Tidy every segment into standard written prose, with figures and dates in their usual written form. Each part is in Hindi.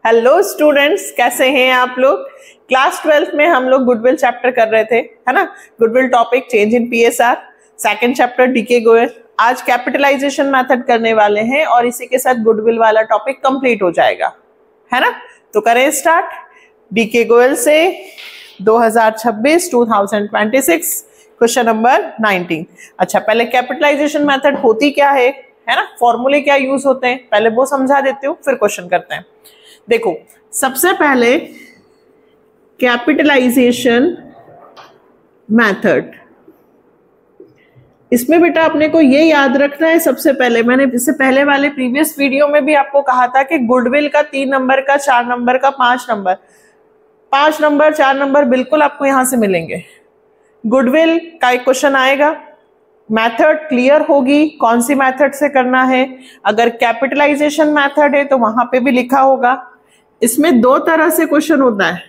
हेलो स्टूडेंट्स, कैसे हैं आप लोग। क्लास 12 में हम लोग गुडविल चैप्टर कर रहे थे, है ना। Goodwill topic change in PSR, second chapter DK Goyal. आज कैपिटलाइजेशन मेथड करने वाले हैं और इसी के साथ गुडविल वाला टॉपिक कंप्लीट हो जाएगा, है ना। तो करें स्टार्ट डीके गोयल से 2026 क्वेश्चन नंबर 19। अच्छा, पहले कैपिटलाइजेशन मेथड होती क्या है ना, फॉर्मूले क्या यूज होते हैं, पहले वो समझा देती हूँ, फिर क्वेश्चन करते हैं। देखो, सबसे पहले कैपिटलाइजेशन मेथड, इसमें बेटा अपने को ये याद रखना है। सबसे पहले मैंने इससे पहले वाले प्रीवियस वीडियो में भी आपको कहा था कि गुडविल का 3 नंबर का, 4 नंबर का, 5 नंबर, 4 नंबर बिल्कुल आपको यहां से मिलेंगे। गुडविल का एक क्वेश्चन आएगा, मेथड क्लियर होगी कौन सी मेथड से करना है। अगर कैपिटलाइजेशन मेथड है तो वहां पे भी लिखा होगा। इसमें 2 तरह से क्वेश्चन होता है,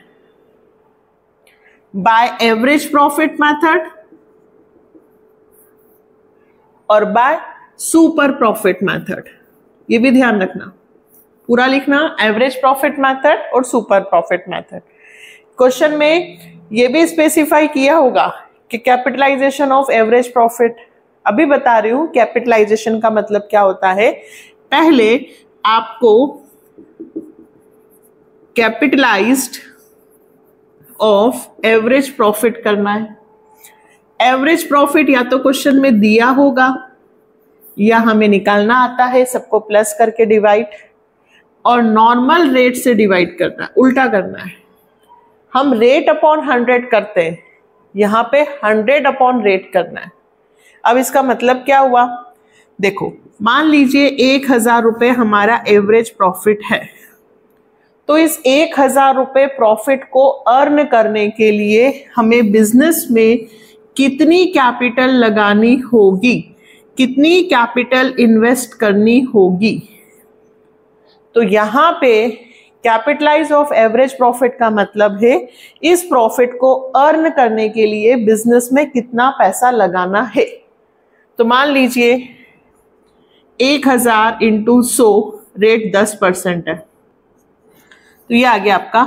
बाय एवरेज प्रॉफिट मेथड और बाय सुपर प्रॉफिट मेथड। ये भी ध्यान रखना, पूरा लिखना, एवरेज प्रॉफिट मेथड और सुपर प्रॉफिट मेथड। क्वेश्चन में ये भी स्पेसिफाई किया होगा कि कैपिटलाइजेशन ऑफ एवरेज प्रॉफिट। अभी बता रही हूं कैपिटलाइजेशन का मतलब क्या होता है। पहले आपको कैपिटलाइज्ड ऑफ एवरेज प्रॉफिट करना है। एवरेज प्रॉफिट या तो क्वेश्चन में दिया होगा या हमें निकालना आता है, सबको प्लस करके डिवाइड, और नॉर्मल रेट से डिवाइड करना है, उल्टा करना है। हम रेट अपॉन 100 करते हैं, यहां पे 100 अपॉन रेट करना है। अब इसका मतलब क्या हुआ, देखो मान लीजिए 1000 रुपए हमारा एवरेज प्रॉफिट है, तो इस 1000 रुपए प्रॉफिट को अर्न करने के लिए हमें बिजनेस में कितनी कैपिटल लगानी होगी, कितनी कैपिटल इन्वेस्ट करनी होगी। तो यहां पे कैपिटलाइज ऑफ एवरेज प्रॉफिट का मतलब है इस प्रॉफिट को अर्न करने के लिए बिजनेस में कितना पैसा लगाना है। तो मान लीजिए 1000 इंटू 100, रेट 10% है, तो ये आ गया आपका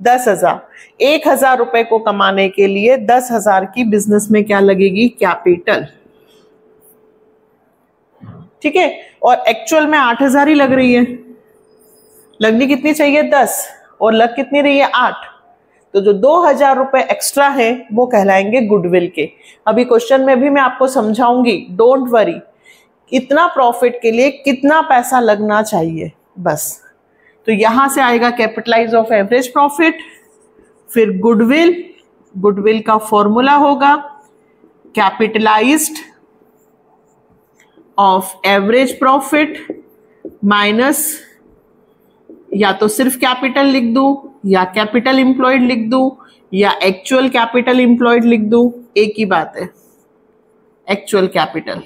10,000। 1000 रुपए को कमाने के लिए 10,000 की बिजनेस में क्या लगेगी, कैपिटल, ठीक है। और एक्चुअल में 8,000 ही लग रही है, लगनी कितनी चाहिए 10, और लग कितनी रही है 8। तो जो 2,000 रुपए एक्स्ट्रा है वो कहलाएंगे गुडविल के। अभी क्वेश्चन में भी मैं आपको समझाऊंगी, डोंट वरी, इतना प्रॉफिट के लिए कितना पैसा लगना चाहिए बस। तो यहां से आएगा कैपिटलाइज ऑफ एवरेज प्रॉफिट, फिर गुडविल। गुडविल का फॉर्मूला होगा capitalised of average profit minus, या तो सिर्फ कैपिटल लिख दूं, या कैपिटल इंप्लॉयड लिख दूं, या एक्चुअल कैपिटल इंप्लॉयड लिख दूं, एक ही बात है। एक्चुअल कैपिटल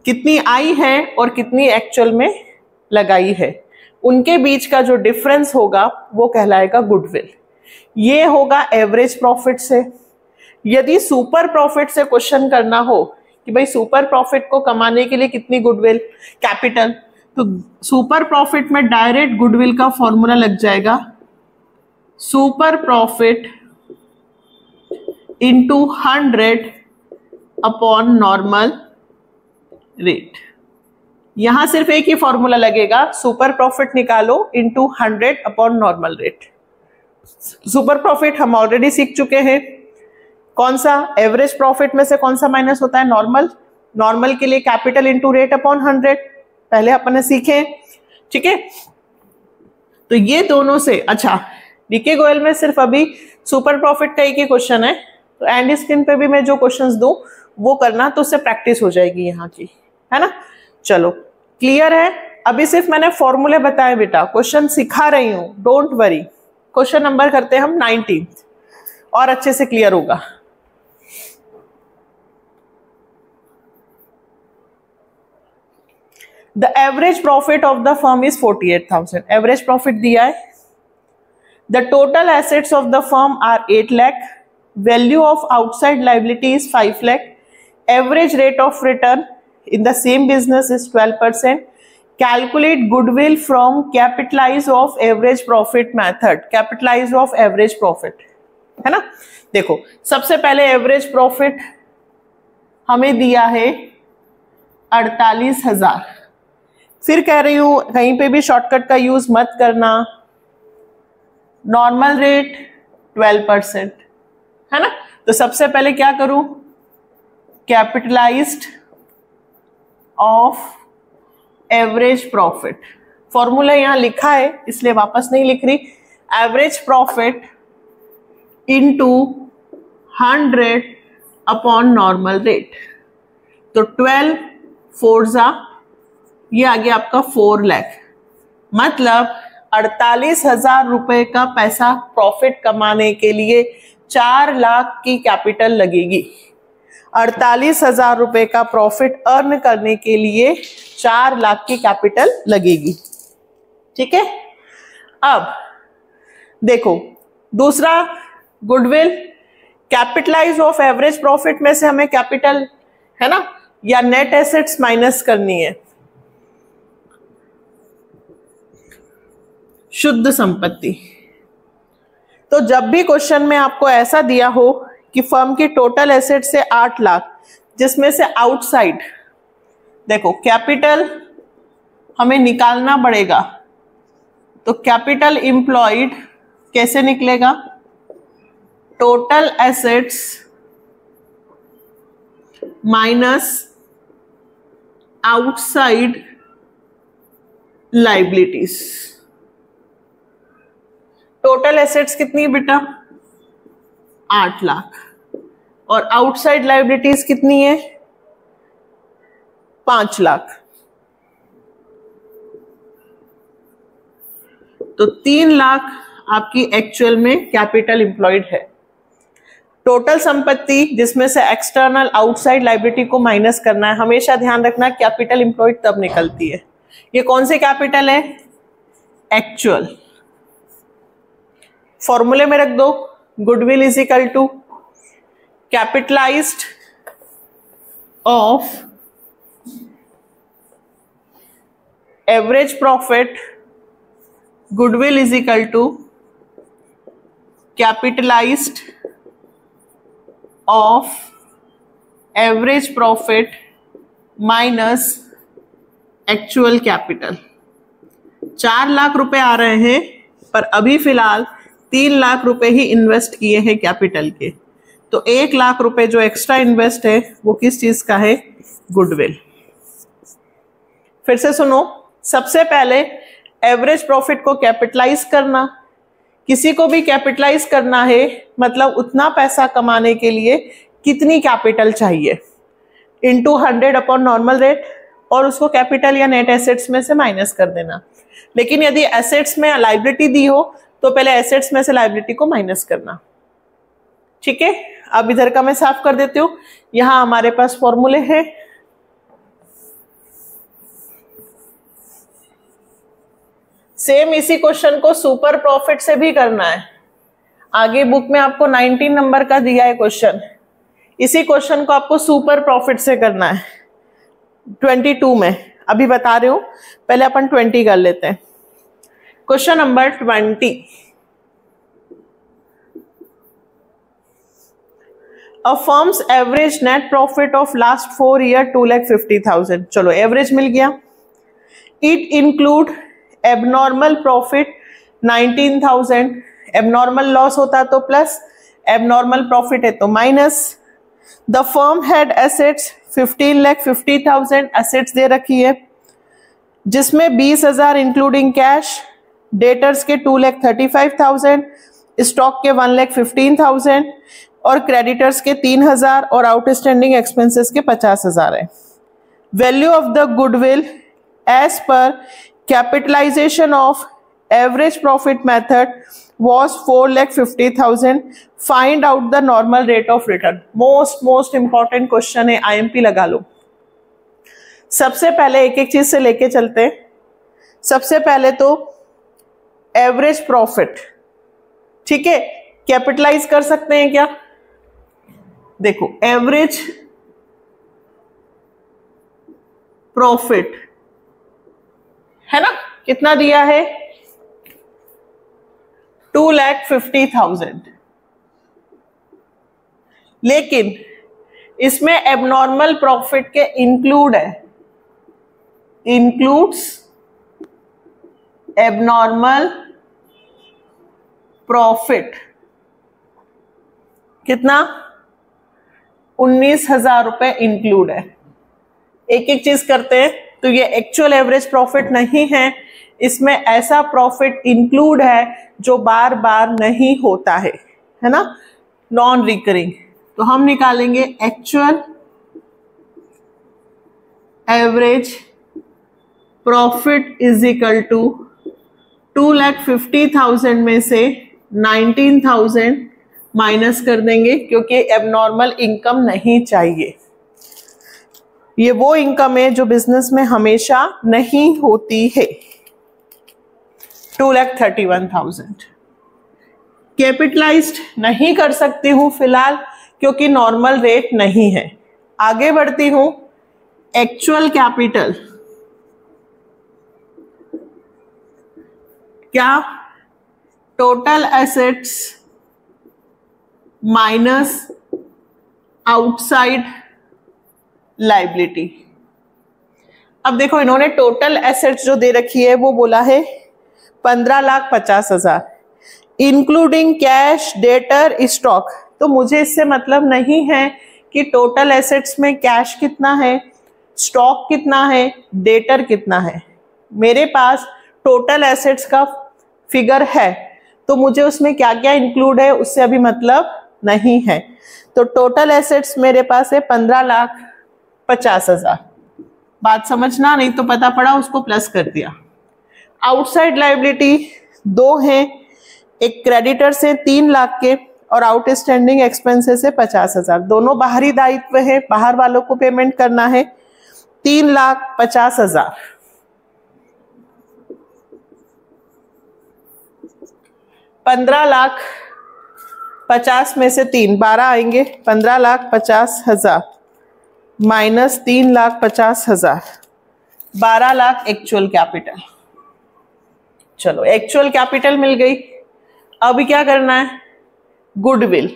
कितनी आई है और कितनी एक्चुअल में लगाई है, उनके बीच का जो डिफरेंस होगा वो कहलाएगा गुडविल। ये होगा एवरेज प्रॉफिट से। यदि सुपर प्रॉफिट से क्वेश्चन करना हो कि भाई सुपर प्रॉफिट को कमाने के लिए कितनी गुडविल, कैपिटल, तो सुपर प्रॉफिट में डायरेक्ट गुडविल का फॉर्मूला लग जाएगा, super profit into 100 upon normal rate. यहां सिर्फ एक ही फॉर्मूला लगेगा, सुपर प्रॉफिट निकालो into 100 upon normal rate. Super profit हम ऑलरेडी सीख चुके हैं, कौन सा, एवरेज प्रॉफिट में से कौन सा माइनस होता है, नॉर्मल। नॉर्मल के लिए कैपिटल इंटू रेट अपॉन 100 पहले अपन ने सीखे, ठीक है। तो ये दोनों से, अच्छा डीके गोयल में सिर्फ अभी सुपर प्रॉफिट का एक ही क्वेश्चन है, तो एंड स्क्रीन पे भी मैं जो क्वेश्चंस दूं वो करना, तो उससे प्रैक्टिस हो जाएगी यहाँ की, है ना। चलो क्लियर है। अभी सिर्फ मैंने फॉर्मूले बताए बेटा, क्वेश्चन सिखा रही हूं, डोंट वरी। क्वेश्चन नंबर करते हैं हम 19 और अच्छे से क्लियर होगा। The average profit of the firm is 48,000. Average profit दिया है। The total assets of the firm are 8 lakh. Value of outside liability is 5 lakh. Average rate of return in the same business is 12%. Calculate goodwill from capitalize of average profit method, capitalize of average profit, है ना। देखो सबसे पहले एवरेज प्रॉफिट हमें दिया है 48,000। फिर कह रही हूं कहीं पे भी शॉर्टकट का यूज मत करना, नॉर्मल रेट 12%, है ना। तो सबसे पहले क्या करूं, capitalised of average profit, formula यहां लिखा है इसलिए वापस नहीं लिख रही, average profit into 100 upon normal rate. तो 12 4 ये आ गया आपका 4 लाख, मतलब 48,000 रुपए का पैसा प्रॉफिट कमाने के लिए 4 लाख की कैपिटल लगेगी। 48,000 रुपए का प्रॉफिट अर्न करने के लिए 4 लाख की कैपिटल लगेगी, ठीक है। अब देखो दूसरा goodwill, capitalize of average profit में से हमें कैपिटल, है ना, या नेट एसेट्स माइनस करनी है। शुद्ध संपत्ति, तो जब भी क्वेश्चन में आपको ऐसा दिया हो कि फर्म की टोटल एसेट से 8 लाख, जिसमें से आउटसाइड, देखो कैपिटल हमें निकालना पड़ेगा, तो कैपिटल एम्प्लॉयड कैसे निकलेगा, total assets minus outside liabilities. Total assets कितनी बेटा, 8 लाख, और आउटसाइड लाइबिलिटीज कितनी है, 5 लाख। तो 3 लाख आपकी एक्चुअल में कैपिटल एम्प्लॉयड है। टोटल संपत्ति जिसमें से एक्सटर्नल आउटसाइड लाइबिलिटी को माइनस करना है, हमेशा ध्यान रखना कैपिटल एम्प्लॉयड तब निकलती है। ये कौन से कैपिटल है, एक्चुअल। फॉर्मूले में रख दो, goodwill is equal to capitalized of average profit, goodwill is equal to capitalized of average profit minus actual capital. 4 lakh रुपए आ रहे हैं, पर अभी फिलहाल 3 लाख रुपए ही इन्वेस्ट किए हैं कैपिटल के, तो 1 लाख रुपए जो एक्स्ट्रा इन्वेस्ट है वो किस चीज का है, गुडविल। फिर से सुनो, सबसे पहले एवरेज प्रॉफिट को कैपिटलाइज करना, किसी को भी कैपिटलाइज करना है मतलब उतना पैसा कमाने के लिए कितनी कैपिटल चाहिए, इनटू 100 अपॉन नॉर्मल रेट, और उसको कैपिटल या नेट एसेट्स में से माइनस कर देना। लेकिन यदि एसेट्स में लाइबिलिटी दी हो तो पहले एसेट्स में से लाइबिलिटी को माइनस करना, ठीक है। अब इधर का मैं साफ कर देती हूं, यहां हमारे पास फॉर्मूले हैं। सेम इसी क्वेश्चन को सुपर प्रॉफिट से भी करना है, आगे बुक में आपको 19 नंबर का दिया है क्वेश्चन, इसी क्वेश्चन को आपको सुपर प्रॉफिट से करना है 22 में, अभी बता रही हूं, पहले अपन 20 कर लेते हैं। Question number 20, a firm's average net profit of last 4 year 2,50,000। चलो एवरेज मिल गया। It include abnormal profit 19,000, abnormal loss होता तो प्लस, एबनॉर्मल प्रॉफिट है तो minus. The firm had assets 15,50,000 assets दे रखी है, जिसमें 20,000 इंक्लूडिंग कैश, डेटर्स के 2,35,000, स्टॉक के 1,15,000 और क्रेडिटर्स के 3,000 और आउटस्टैंडिंग एक्सपेंसेस के 50,000 है। Value of the goodwill as per capitalization of average profit method was 4,50,000. Find out the normal rate of return. Most important question है, आईएमपी लगा लो। सबसे पहले एक एक चीज से लेके चलते हैं। सबसे पहले तो एवरेज प्रॉफिट, ठीक है, कैपिटलाइज कर सकते हैं क्या, देखो एवरेज प्रॉफिट है ना, कितना दिया है 2,50,000। लेकिन इसमें एबनॉर्मल प्रॉफिट के इंक्लूड है, इंक्लूड्स एबनॉर्मल प्रॉफिट कितना 19,000 रुपए इंक्लूड है। एक एक चीज करते हैं। तो ये एक्चुअल एवरेज प्रॉफिट नहीं है, इसमें ऐसा प्रॉफिट इंक्लूड है जो बार बार नहीं होता है ना, नॉन रिकरिंग। तो हम निकालेंगे actual average profit is equal to 2,50,000 में से 19,000 माइनस कर देंगे, क्योंकि एबनॉर्मल इनकम नहीं चाहिए। ये वो इनकम है जो बिजनेस में हमेशा नहीं होती है। 2,31,000 कैपिटलाइज्ड नहीं कर सकती हूं फिलहाल, क्योंकि नॉर्मल रेट नहीं है। आगे बढ़ती हूं। एक्चुअल कैपिटल क्या, total assets minus outside liability. अब देखो इन्होंने टोटल एसेट्स जो दे रखी है वो बोला है 15,50,000 इंक्लूडिंग कैश, डेटर, स्टॉक। तो मुझे इससे मतलब नहीं है कि टोटल एसेट्स में कैश कितना है, स्टॉक कितना है, डेटर कितना है। मेरे पास टोटल एसेट्स का फिगर है, तो मुझे उसमें क्या क्या इंक्लूड है उससे अभी मतलब नहीं है। तो टोटल एसेट्स मेरे पास है 15,50,000। बात समझना, नहीं तो पता पड़ा उसको प्लस कर दिया। आउटसाइड लायबिलिटी दो हैं, एक क्रेडिटर से 3 लाख के और आउटस्टैंडिंग एक्सपेंसेस से 50,000। दोनों बाहरी दायित्व है, बाहर वालों को पेमेंट करना है। 3,50,000 15,50,000 में से 3 12 आएंगे, 15,50,000 माइनस 3,50,000 12 लाख एक्चुअल कैपिटल। चलो एक्चुअल कैपिटल मिल गई। अब क्या करना है, गुडविल।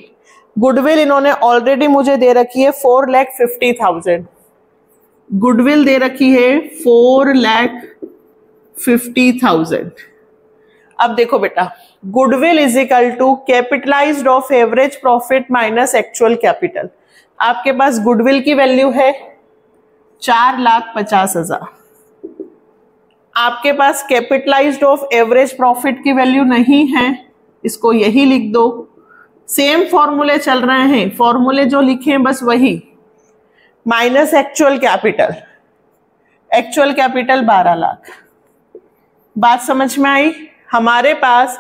गुडविल इन्होंने ऑलरेडी मुझे दे रखी है 4,50,000। गुडविल दे रखी है 4,50,000। अब देखो बेटा, goodwill is equal to capitalized of average profit minus actual capital. आपके पास गुडविल की वैल्यू है 4,50,000। आपके पास कैपिटलाइज्ड ऑफ एवरेज प्रॉफिट की वैल्यू नहीं है, इसको यही लिख दो। सेम फॉर्मूले चल रहे हैं, फॉर्मूले जो लिखे हैं बस वही, minus actual capital. Actual capital 12 lakh. बात समझ में आई? हमारे पास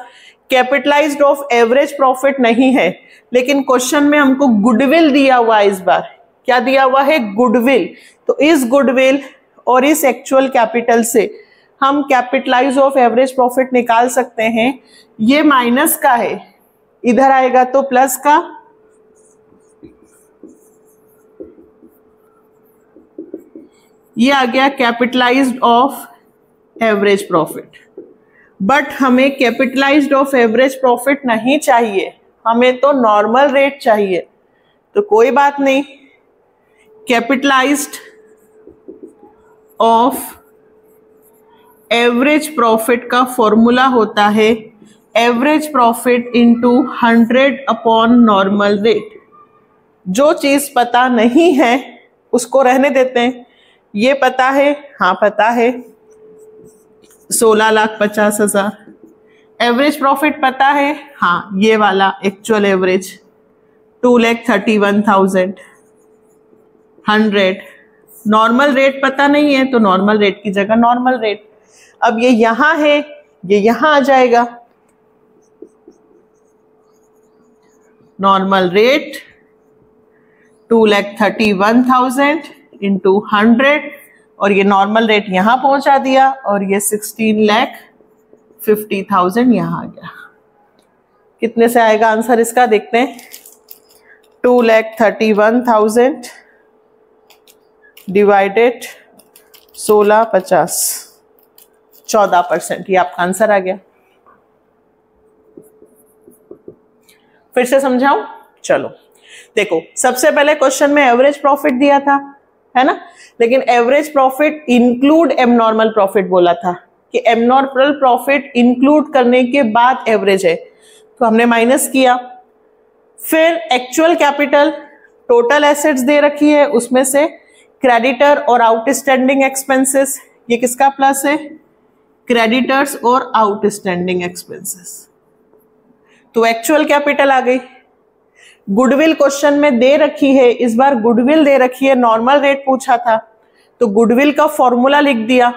कैपिटलाइज्ड ऑफ एवरेज प्रॉफिट नहीं है, लेकिन क्वेश्चन में हमको गुडविल दिया हुआ है। इस बार क्या दिया हुआ है, गुडविल। तो इस गुडविल और इस एक्चुअल कैपिटल से हम कैपिटलाइज ऑफ एवरेज प्रॉफिट निकाल सकते हैं। ये माइनस का है, इधर आएगा तो प्लस का। ये आ गया capitalised of average profit. But हमें कैपिटलाइज्ड ऑफ एवरेज प्रॉफिट नहीं चाहिए, हमें तो नॉर्मल रेट चाहिए। तो कोई बात नहीं, कैपिटलाइज्ड ऑफ एवरेज प्रॉफिट का फॉर्मूला होता है average profit into 100 upon normal rate. जो चीज पता नहीं है उसको रहने देते हैं। ये पता है, हाँ पता है 16,50,000। एवरेज प्रॉफिट पता है, हाँ ये वाला एक्चुअल एवरेज 2,31,000। 100 नॉर्मल रेट पता नहीं है, तो नॉर्मल रेट की जगह नॉर्मल रेट। अब ये यहां है, ये यहां आ जाएगा। नॉर्मल रेट 2,31,000 इंटू 100, और ये नॉर्मल रेट यहां पहुंचा दिया, और ये 16,50,000 यहां आ गया। कितने से आएगा आंसर इसका, देखते हैं। 2,31,000 डिवाइडेड 16,50, 14%। ये आपका आंसर आ गया। फिर से समझाऊं? चलो देखो, सबसे पहले क्वेश्चन में एवरेज प्रॉफिट दिया था, है ना, लेकिन average profit include abnormal profit बोला था कि एबनॉर्मल प्रॉफिट इंक्लूड करने के बाद एवरेज है, तो हमने माइनस किया। फिर एक्चुअल कैपिटल, टोटल एसेट्स दे रखी है, उसमें से क्रेडिटर और आउटस्टैंडिंग एक्सपेंसेस, ये किसका प्लस है? क्रेडिटर्स और आउटस्टैंडिंग एक्सपेंसेस, तो एक्चुअल कैपिटल आ गई। गुडविल क्वेश्चन में दे रखी है, इस बार गुडविल दे रखी है, नॉर्मल रेट पूछा था तो गुडविल का फॉर्मूला लिख दिया।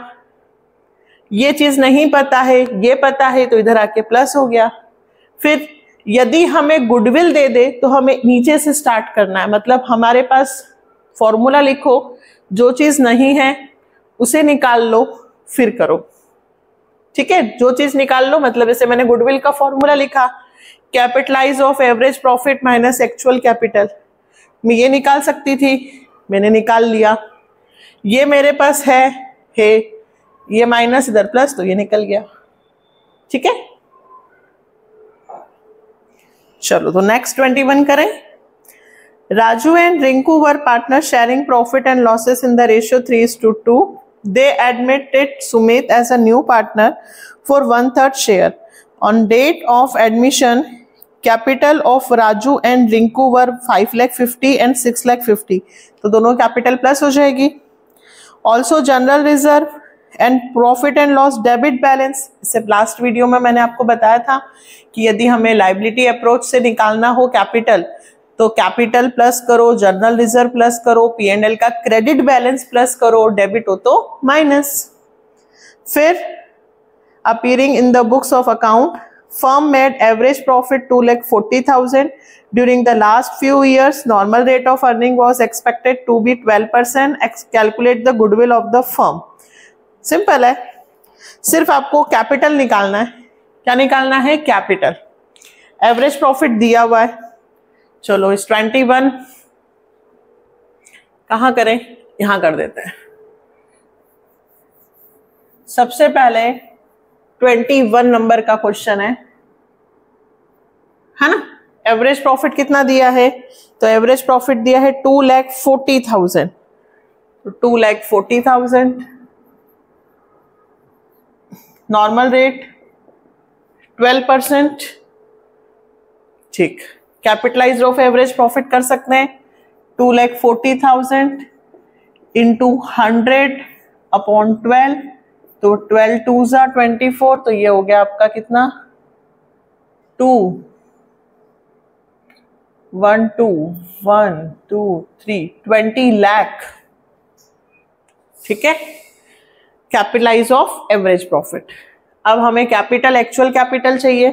ये चीज नहीं पता है, ये पता है, तो इधर आके प्लस हो गया। फिर यदि हमें गुडविल दे दे तो हमें नीचे से स्टार्ट करना है, मतलब हमारे पास फॉर्मूला लिखो, जो चीज नहीं है उसे निकाल लो फिर करो, ठीक है। जो चीज निकाल लो, मतलब जैसे मैंने गुडविल का फॉर्मूला लिखा, capitalize of average profit minus actual capital, मैं ये निकाल सकती थी, मैंने निकाल लिया। ये मेरे पास है ये माइनस इधर प्लस, तो ये निकल गया, ठीक है। चलो तो नेक्स्ट 21 करें। Raju and Rinku were partner sharing profit and losses in the ratio 3:2. They admitted Sumit as a new partner for 1/3 share. On date of admission, capital of Raju and Rinku were 5,50,000 and 6,50,000. तो दोनों कैपिटल प्लस हो जाएगी। Also general reserve and profit and loss debit balance, इससे लास्ट वीडियो में मैंने आपको बताया था कि यदि हमें लाइबिलिटी अप्रोच से निकालना हो कैपिटल, तो कैपिटल प्लस करो, जनरल रिजर्व प्लस करो, P&L का क्रेडिट बैलेंस प्लस करो, डेबिट हो तो माइनस। फिर appearing in the books of account, firm made average profit 2,40,000 during the last few years. Normal rate of earning was expected to be 12%. Calculate the goodwill of the firm. Simple है, सिर्फ आपको कैपिटल निकालना है। क्या निकालना है? कैपिटल। एवरेज प्रॉफिट दिया हुआ है, चलो इस 21 कहाँ करें? यहां कर देते हैं। सबसे पहले 21 नंबर का क्वेश्चन है ना। एवरेज प्रॉफिट कितना दिया है? तो एवरेज प्रॉफिट दिया है 2,40,000, तो 2,40,000। नॉर्मल रेट 12%, ठीक। कैपिटलाइज ऑफ एवरेज प्रॉफिट कर सकते हैं 2,40,000 इंटू 100/12, तो 12 2 ज़ा 24, तो ये हो गया आपका कितना? 20 लाख, ठीक है। Capitalize of average profit. अब हमें कैपिटल, एक्चुअल कैपिटल चाहिए,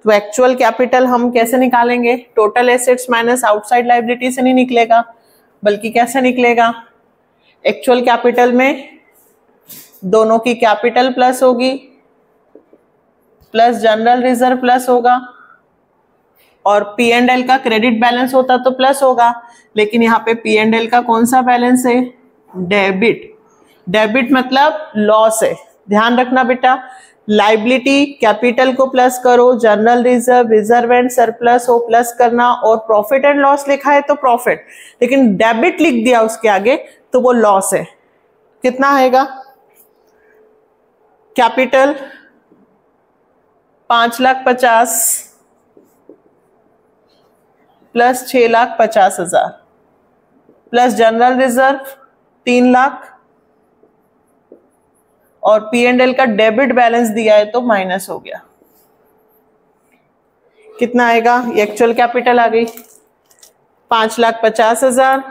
तो एक्चुअल कैपिटल हम कैसे निकालेंगे? Total assets minus outside liability से नहीं निकलेगा, बल्कि कैसे निकलेगा? एक्चुअल कैपिटल में दोनों की कैपिटल प्लस होगी, प्लस जनरल रिजर्व प्लस होगा, और P&L का क्रेडिट बैलेंस होता तो प्लस होगा, लेकिन यहाँ पे P&L का कौन सा बैलेंस है? डेबिट। डेबिट मतलब लॉस है, ध्यान रखना बेटा। लाइबिलिटी कैपिटल को प्लस करो, general reserve, reserve and surplus हो प्लस करना, और प्रॉफिट एंड लॉस लिखा है तो प्रॉफिट, लेकिन डेबिट लिख दिया उसके आगे तो वो लॉस है। कितना आएगा? Capital 5,50,000 plus 6,50,000 plus general reserve 3 lakh, और P&L का डेबिट बैलेंस दिया है तो माइनस हो गया। कितना आएगा? एक्चुअल कैपिटल आ गई 5,50,000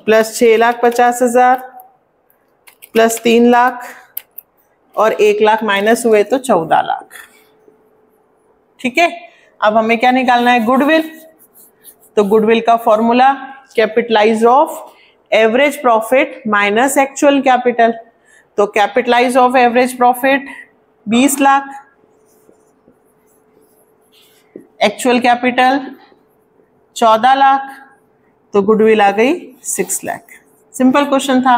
प्लस 6,50,000 प्लस 3 लाख, और 1 लाख माइनस हुए तो 14 लाख, ठीक है। अब हमें क्या निकालना है? गुडविल। तो गुडविल का formula capitalise of average profit minus actual capital, तो capitalise of average profit 20 lakh, actual capital 14 lakh, तो गुडविल आ गई 6 लाख। सिंपल क्वेश्चन था।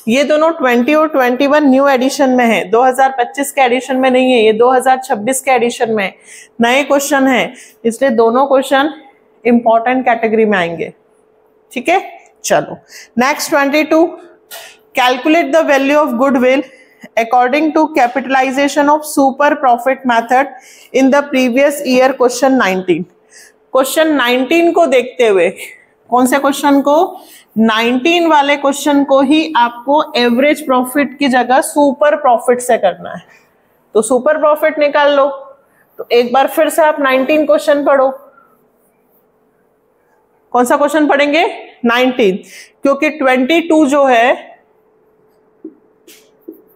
ये दोनों 20 और 21 न्यू एडिशन में है, 2025 के एडिशन में नहीं है, ये 2026 के एडिशन में नए क्वेश्चन है, इसलिए दोनों क्वेश्चन इंपॉर्टेंट कैटेगरी में आएंगे। ठीक है, चलो next 22, calculate the value of goodwill according to capitalization of super profit method in the previous year. Question 19, question 19 को देखते हुए, कौन से क्वेश्चन को? 19 वाले क्वेश्चन को ही आपको एवरेज प्रॉफिट की जगह सुपर प्रॉफिट से करना है। तो सुपर प्रॉफिट निकाल लो। तो एक बार फिर से आप 19 क्वेश्चन पढ़ो। कौन सा क्वेश्चन पढ़ेंगे? 19, क्योंकि 22 जो है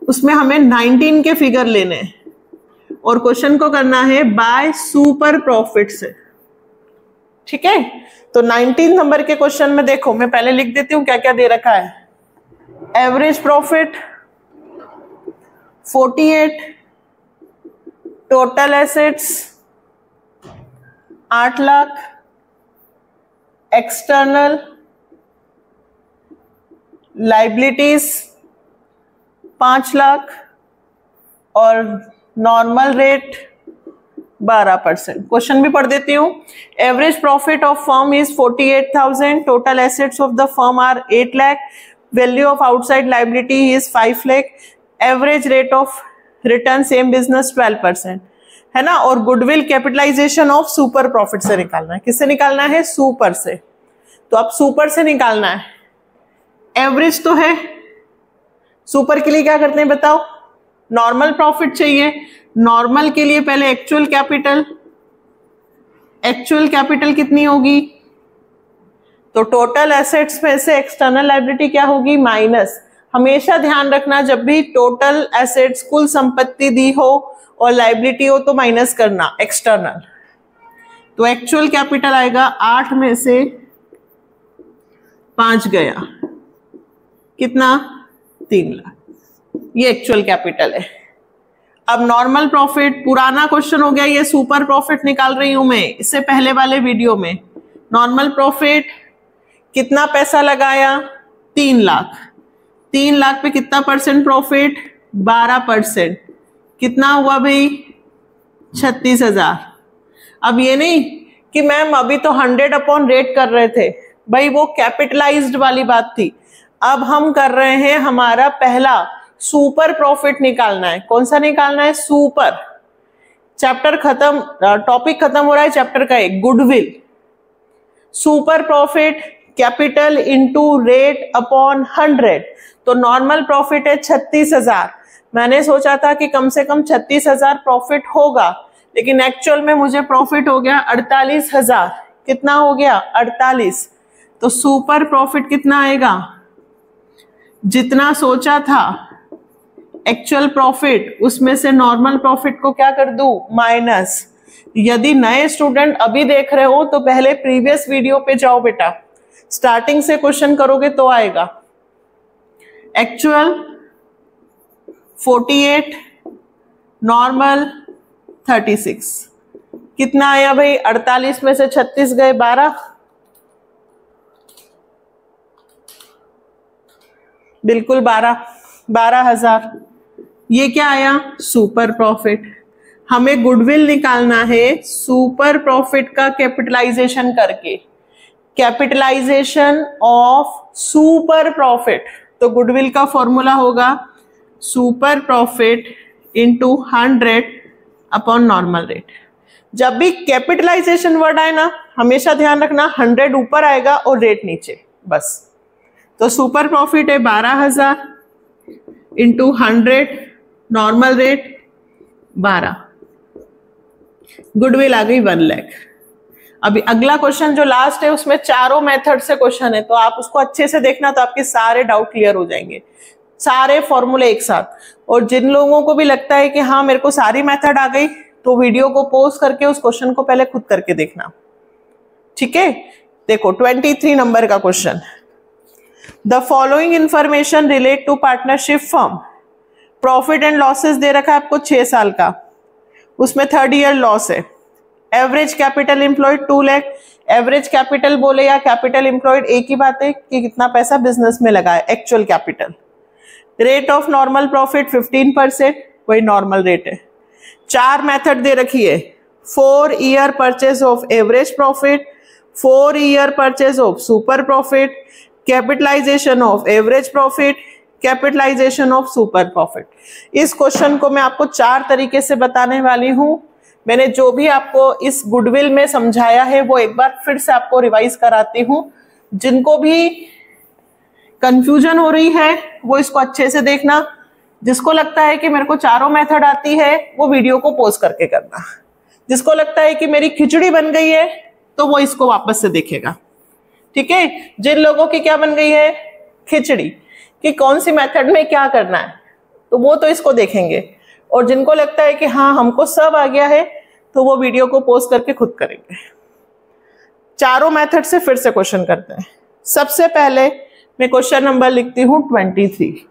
उसमें हमें 19 के फिगर लेने हैं और क्वेश्चन को करना है बाय सुपर प्रॉफिट से। ठीक है, तो 19 नंबर के क्वेश्चन में देखो, मैं पहले लिख देती हूं क्या क्या दे रखा है। Average profit 48, total assets 8 lakh, external liabilities 5 lakh और नॉर्मल रेट 12%। क्वेश्चन भी पढ़ देती हूँ। Average profit of firm is 48,000, total assets of the firm are 8 lakh, value of outside liability is 5 lakh, average rate of return same business 12%, है ना। और goodwill capitalization of super profit से निकालना है। किससे निकालना है? सुपर से। तो अब सुपर से निकालना है। एवरेज तो है, सुपर के लिए क्या करते हैं बताओ? नॉर्मल प्रॉफिट चाहिए। नॉर्मल के लिए पहले एक्चुअल कैपिटल, एक्चुअल कैपिटल कितनी होगी? तो टोटल एसेट्स में से एक्सटर्नल लायबिलिटी क्या होगी? माइनस। हमेशा ध्यान रखना, जब भी टोटल एसेट्स कुल संपत्ति दी हो और लायबिलिटी हो तो माइनस करना एक्सटर्नल। तो एक्चुअल कैपिटल आएगा 8 में से 5 गया, कितना? 3 लाख। ये एक्चुअल कैपिटल है। अब नॉर्मल प्रॉफिट, पुराना क्वेश्चन हो गया, ये सुपर प्रॉफिट निकाल रही हूं मैं इससे पहले वाले वीडियो में। नॉर्मल प्रॉफिट कितना पैसा लगाया? 3 लाख। 3 लाख पे कितना परसेंट प्रॉफिट? 12%। कितना हुआ भाई? 36,000। अब ये नहीं कि मैम अभी तो 100/रेट कर रहे थे, भाई वो कैपिटलाइज्ड वाली बात थी। अब हम कर रहे हैं, हमारा पहला सुपर प्रॉफिट निकालना है। कौन सा निकालना है? सुपर। चैप्टर खत्म, टॉपिक खत्म हो रहा है चैप्टर का एक, goodwill. Super profit capital into rate upon 100। तो नॉर्मल प्रॉफिट है 36,000। मैंने सोचा था कि कम से कम 36,000 प्रॉफिट होगा, लेकिन एक्चुअल में मुझे प्रॉफिट हो गया 48,000। कितना हो गया? 48। तो सुपर प्रॉफिट कितना आएगा? जितना सोचा था एक्चुअल प्रॉफिट, उसमें से नॉर्मल प्रॉफिट को क्या कर दूं? माइनस। यदि नए स्टूडेंट अभी देख रहे हो तो पहले प्रीवियस वीडियो पे जाओ बेटा, स्टार्टिंग से क्वेश्चन करोगे तो आएगा। Actual 48, normal 36। कितना आया भाई? 48 में से 36 गए 12, बिल्कुल 12,000। ये क्या आया? Super profit. हमें गुडविल निकालना है सुपर प्रॉफिट का कैपिटलाइजेशन करके, कैपिटलाइजेशन ऑफ सुपर प्रॉफिट। तो गुडविल का फॉर्मूला होगा super profit into 100 upon normal rate. जब भी कैपिटलाइजेशन वर्ड आए ना, हमेशा ध्यान रखना 100 ऊपर आएगा और रेट नीचे, बस। तो सुपर प्रॉफिट है 12,000 इंटू 100, नॉर्मल रेट 12, गुडविल आ गई 1 लाख। अभी अगला क्वेश्चन जो लास्ट है उसमें चारों मेथड से क्वेश्चन है, तो आप उसको अच्छे से देखना, तो आपके सारे डाउट क्लियर हो जाएंगे, सारे फॉर्मूले एक साथ। और जिन लोगों को भी लगता है कि हाँ मेरे को सारी मेथड आ गई, तो वीडियो को पॉज करके उस क्वेश्चन को पहले खुद करके देखना। ठीक है, देखो 23 नंबर का question. The following information relate to partnership firm. Profit and losses दे रखा है आपको 6 साल का, उसमें 3rd ईयर लॉस है। Average capital employed 2 lakh. Average capital बोले या कैपिटल एम्प्लॉयड एक ही बात है कि कितना पैसा बिजनेस में लगा है, actual capital. Rate of normal profit 15%, वही नॉर्मल रेट है। 4 मेथड दे रखी है, 4 year purchase of average profit, 4 year purchase of super profit, capitalization of average profit, capitalization of super profit. इस क्वेश्चन को मैं आपको 4 तरीके से बताने वाली हूं। मैंने जो भी आपको इस गुडविल में समझाया है वो एक बार फिर से आपको रिवाइज कराती हूं। जिनको भी कंफ्यूजन हो रही है वो इसको अच्छे से देखना। जिसको लगता है कि मेरे को चारों मेथड आती है वो वीडियो को पॉज करके करना। जिसको लगता है कि मेरी खिचड़ी बन गई है तो वो इसको वापस से देखेगा। ठीक है, जिन लोगों की क्या बन गई है, खिचड़ी, कि कौन सी मेथड में क्या करना है, तो वो तो इसको देखेंगे। और जिनको लगता है कि हाँ हमको सब आ गया है तो वो वीडियो को पॉज करके खुद करेंगे। चारों मेथड से फिर से क्वेश्चन करते हैं। सबसे पहले मैं क्वेश्चन नंबर लिखती हूं 23।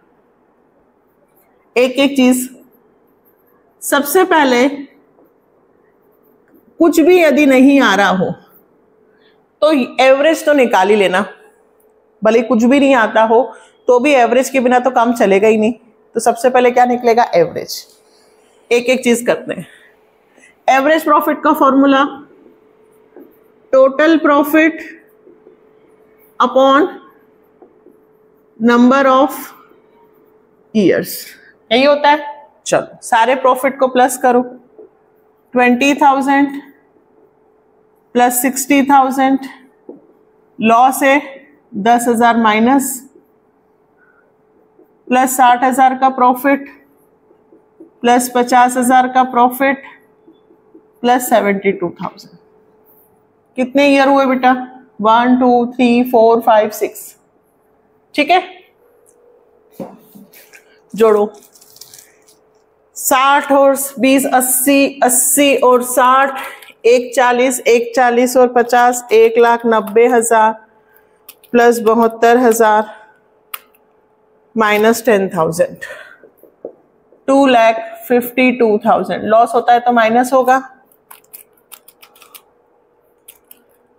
एक एक चीज। सबसे पहले कुछ भी यदि नहीं आ रहा हो तो एवरेज तो निकाल ही लेना। भले कुछ भी नहीं आता हो तो भी एवरेज के बिना तो काम चलेगा ही नहीं। तो सबसे पहले क्या निकलेगा, एवरेज। एक एक चीज करते हैं। एवरेज प्रॉफिट का formula total profit upon number of years, यही होता है। चलो सारे प्रॉफिट को प्लस करो। 20,000 प्लस 60,000, लॉस है 10,000 माइनस, प्लस 60,000 का प्रॉफिट, प्लस 50,000 का प्रॉफिट, प्लस 72,000। कितने ईयर हुए बेटा, 1 2 3 4 5 6। ठीक है, जोड़ो। 60 और 20 80, 80 और 60, 140, 140 और 50, 1,90,000 प्लस 72,000 माइनस 10,000, 2,52,000। लॉस होता है तो माइनस होगा,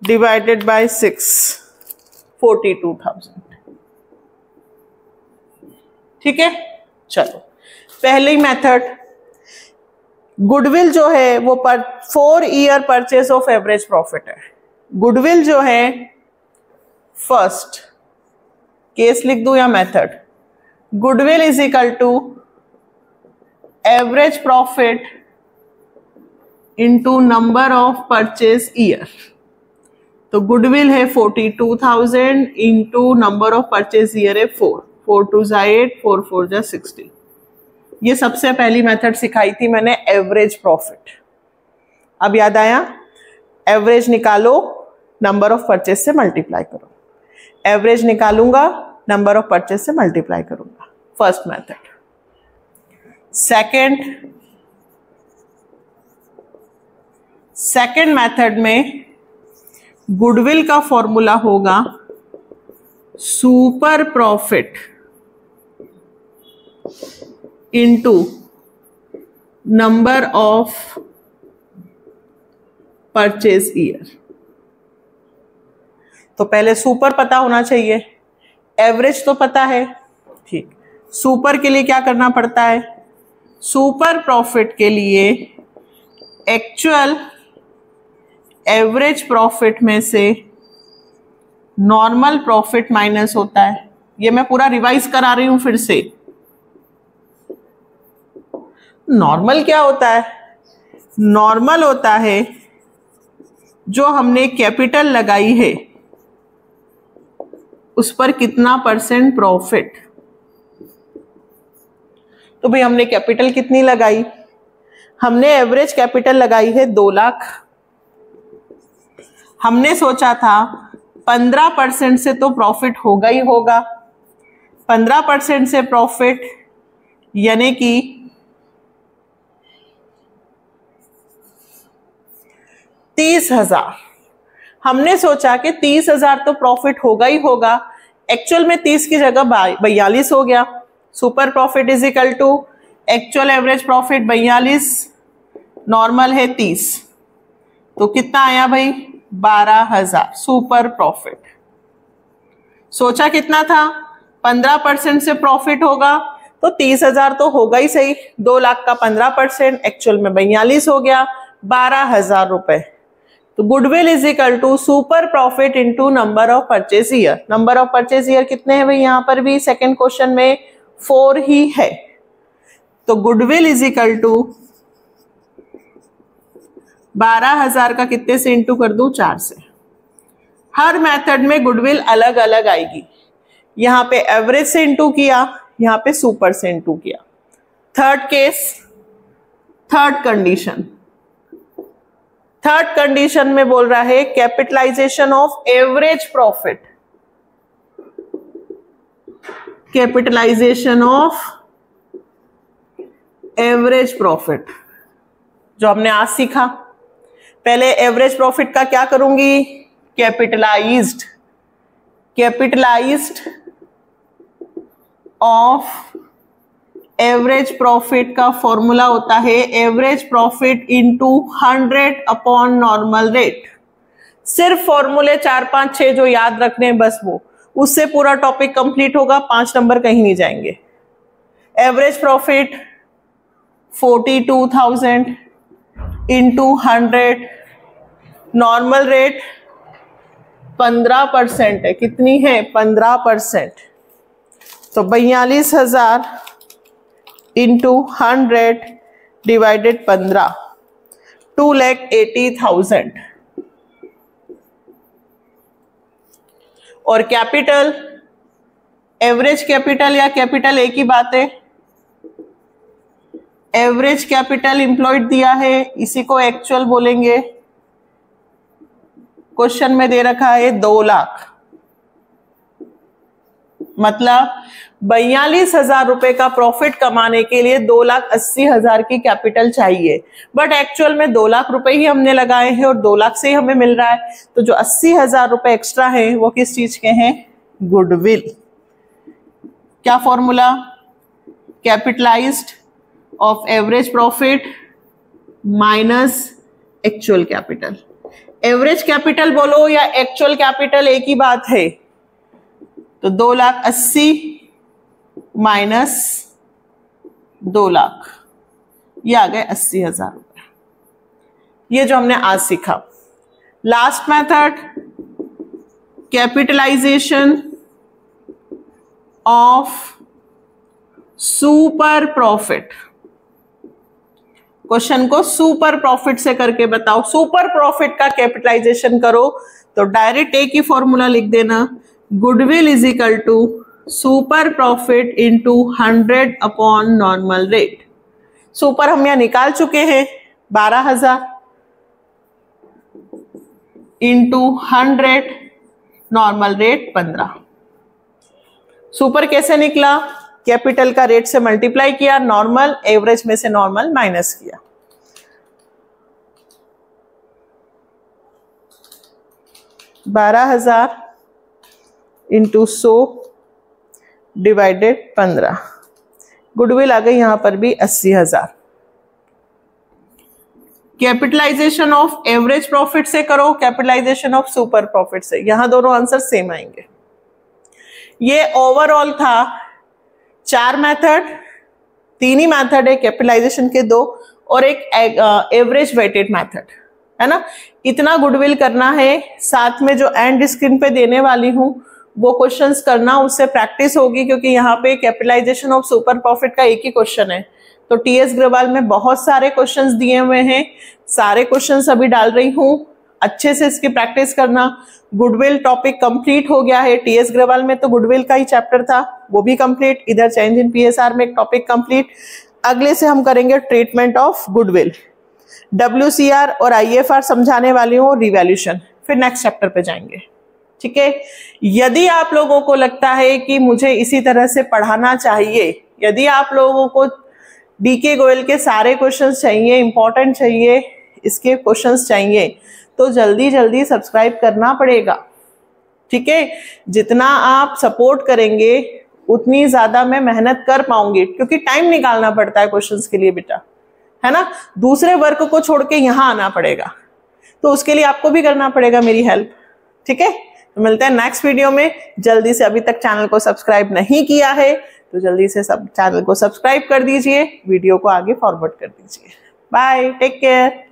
डिवाइडेड बाय 6, 42,000। ठीक है, चलो पहली मेथड गुडविल जो है वो 4 year purchase of average profit है। गुडविल जो है फर्स्ट केस लिख दूं या method, goodwill is equal to average profit into number of purchase year. तो गुडविल है 42,000 into number of purchase year है 4, 4 2 8, 4 4 60। ये सबसे पहली मेथड सिखाई थी मैंने, एवरेज प्रॉफिट। अब याद आया, एवरेज निकालो, नंबर ऑफ परचेज से मल्टीप्लाई करो। एवरेज निकालूंगा, नंबर ऑफ परचेज से मल्टीप्लाई करूंगा। First method. सेकेंड मेथड में गुडविल का फॉर्मूला होगा super profit into number of purchase year. तो पहले सुपर पता होना चाहिए, एवरेज तो पता है, ठीक। सुपर के लिए क्या करना पड़ता है, सुपर प्रॉफिट के लिए एक्चुअल एवरेज प्रॉफिट में से नॉर्मल प्रॉफिट माइनस होता है। ये मैं पूरा रिवाइज करा रही हूं फिर से। नॉर्मल क्या होता है, नॉर्मल होता है जो हमने कैपिटल लगाई है उस पर कितना परसेंट प्रॉफिट। तो भाई हमने कैपिटल कितनी लगाई, हमने एवरेज कैपिटल लगाई है 2 लाख। हमने सोचा था 15% से तो प्रॉफिट होगा ही होगा। 15% से प्रॉफिट यानी कि 30,000। हमने सोचा कि 30,000 तो प्रॉफिट होगा ही होगा। एक्चुअल में 30 की जगह 42 हो गया। Super profit is equal to actual average profit 42, normal है 30। तो कितना आया भाई 12,000 सुपर प्रॉफिट। सोचा कितना था 15% से प्रॉफिट होगा तो 30,000 तो होगा ही सही, 2 लाख का 15%, एक्चुअल में 42 हो गया, 12,000 रुपए। तो goodwill is equal to super profit into number of purchase year. Number of purchase year कितने हैं भाई, यहां पर भी सेकेंड क्वेश्चन में 4 ही है। तो गुडविल इज इक्वल टू 12,000 का कितने से इंटू कर दूं, 4 से। हर मेथड में गुडविल अलग अलग आएगी। यहां पे एवरेज से इंटू किया, यहां पे सुपर से इंटू किया। थर्ड केस, थर्ड कंडीशन में बोल रहा है capitalization of average profit, capitalization of average profit जो हमने आज सीखा। पहले एवरेज प्रॉफिट का क्या करूंगी, कैपिटलाइज्ड ऑफ एवरेज प्रॉफिट का फॉर्मूला होता है average profit into 100 upon normal rate. सिर्फ फॉर्मूले 4 5 6 जो याद रखने हैं बस वो, उससे पूरा टॉपिक कंप्लीट होगा, 5 नंबर कहीं नहीं जाएंगे। Average profit 42,000 into 100, normal rate 15% है, कितनी है 15%, तो 42,000 इंटू 100 डिवाइडेड 15, 2,80,000। और कैपिटल, एवरेज कैपिटल या कैपिटल एक ही बात है। एवरेज कैपिटल इंप्लॉयड दिया है, इसी को एक्चुअल बोलेंगे। क्वेश्चन में दे रखा है 2 लाख, मतलब 42,000 रुपए का प्रॉफिट कमाने के लिए 2,80,000 की कैपिटल चाहिए, बट एक्चुअल में 2 लाख रुपए ही हमने लगाए हैं और 2 लाख से ही हमें मिल रहा है। तो जो 80,000 रुपए एक्स्ट्रा है वो किस चीज के हैं, गुडविल। क्या formula, capitalised of average profit minus actual capital. Average capital बोलो या एक्चुअल कैपिटल एक ही बात है। तो 2,80,000 माइनस 2 लाख, ये आ गए 80,000 रुपए। ये जो हमने आज सीखा। Last method, capitalization of super profit. Question को सुपर प्रॉफिट से करके बताओ। सुपर प्रॉफिट का कैपिटलाइजेशन करो तो डायरेक्ट एक ही फॉर्मूला लिख देना, goodwill is equal to super profit into 100 upon normal rate. Super हम यहां निकाल चुके हैं 12,000 इंटू 100, नॉर्मल रेट 15। सुपर कैसे निकला, कैपिटल का रेट से मल्टीप्लाई किया, नॉर्मल एवरेज में से नॉर्मल माइनस किया। $12,000 इंटू 100 डिवाइडेड 15। गुडविल आ गई यहां पर भी 80,000। कैपिटलाइजेशन ऑफ एवरेज प्रॉफिट से करो, कैपिटलाइजेशन ऑफ सुपर प्रॉफिट से, यहां दोनों आंसर सेम आएंगे। ये ओवरऑल था 4 मेथड, 3 ही मेथड है कैपिटलाइजेशन के 2 और एक एवरेज वेटेड मेथड है ना। इतना गुडविल करना है, साथ में जो एंड स्क्रीन पे देने वाली हूं वो क्वेश्चंस करना, उससे प्रैक्टिस होगी, क्योंकि यहाँ पे कैपिटलाइजेशन ऑफ सुपर प्रॉफिट का एक ही क्वेश्चन है। तो टीएस ग्रेवाल में बहुत सारे क्वेश्चंस दिए हुए हैं, सारे क्वेश्चंस अभी डाल रही हूँ, अच्छे से इसकी प्रैक्टिस करना। गुडविल टॉपिक कंप्लीट हो गया है। टीएस ग्रेवाल में तो गुडविल का ही चैप्टर था, वो भी कंप्लीट। इधर चेंज इन पीएसआर में एक टॉपिक कंप्लीट। अगले से हम करेंगे ट्रीटमेंट ऑफ गुडविल, WCR और IFR समझाने वाली हूँ, रिवैल्यूएशन, फिर नेक्स्ट चैप्टर पे जाएंगे। ठीक है, यदि आप लोगों को लगता है कि मुझे इसी तरह से पढ़ाना चाहिए, यदि आप लोगों को डीके गोयल के सारे क्वेश्चंस चाहिए, इंपॉर्टेंट चाहिए, इसके क्वेश्चंस चाहिए, तो जल्दी जल्दी सब्सक्राइब करना पड़ेगा। ठीक है, जितना आप सपोर्ट करेंगे उतनी ज्यादा मैं मेहनत कर पाऊंगी, क्योंकि टाइम निकालना पड़ता है क्वेश्चंस के लिए बेटा, है ना। दूसरे वर्क को छोड़ के यहाँ आना पड़ेगा। तो उसके लिए आपको भी करना पड़ेगा मेरी हेल्प, ठीक है। तो मिलते हैं नेक्स्ट वीडियो में। जल्दी से, अभी तक चैनल को सब्सक्राइब नहीं किया है तो जल्दी से सब चैनल को सब्सक्राइब कर दीजिए, वीडियो को आगे फॉरवर्ड कर दीजिए। Bye, take care.